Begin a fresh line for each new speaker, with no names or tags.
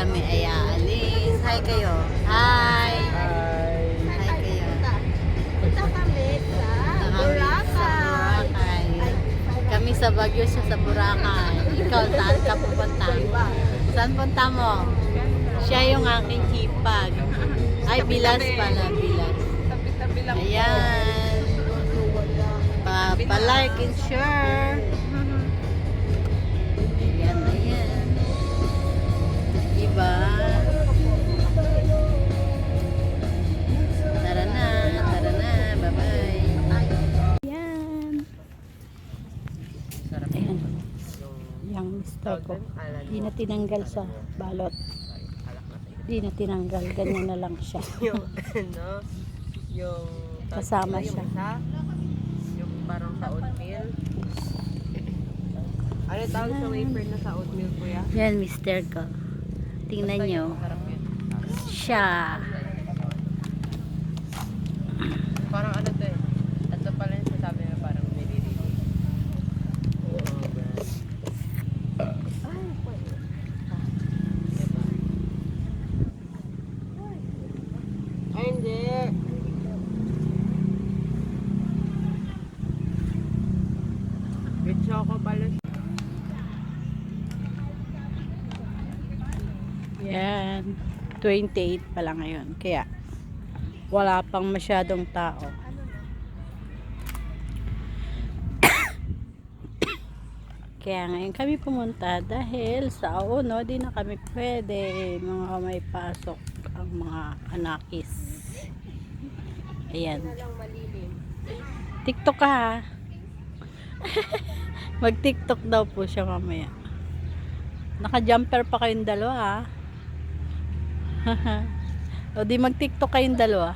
kami ay aalis. Hi kayo. Hi.
Hi.
Hi kayo.
Punta kami sa Boracay.
Kami sa Baguio, siya sa Boracay. Ikaw, saan ka pupunta? Saan punta mo? Siya yung aking hipag. Ay, bilas pala, bilas.
Tabi-tabi lang po.
Ayan. Pa-like and share. Ayan, ayan. Diba? Tara na, tara na. Bye-bye. Ayan. Ayan. Yung mister ko. Di na tinanggal sa balot. Di na tinanggal. Ganyan na lang siya.
Yung ano, yung
Kasama
yung
siya.
isa, yung parang sa oatmeal. Ano tawag sa wafer na sa oatmeal, kuya?
Yan, mister ko. Tingnan nyo.
Masarap yun.
Siya.
Parang ano to eh. Ito pala yung sasabi na parang nililinis. Ay, hindi. With choco pala.
Yan. 28 pa lang ngayon. Kaya, wala pang masyadong tao. Kaya ngayon kami pumunta dahil sa uno, di na kami pwede. Mga may pasok ang mga anakis. Ayan. TikTok ka ha. Mag-TikTok daw po siya mamaya. Naka-jumper pa kayong dalawa ha. O di mag-TikTok kayong dalawa.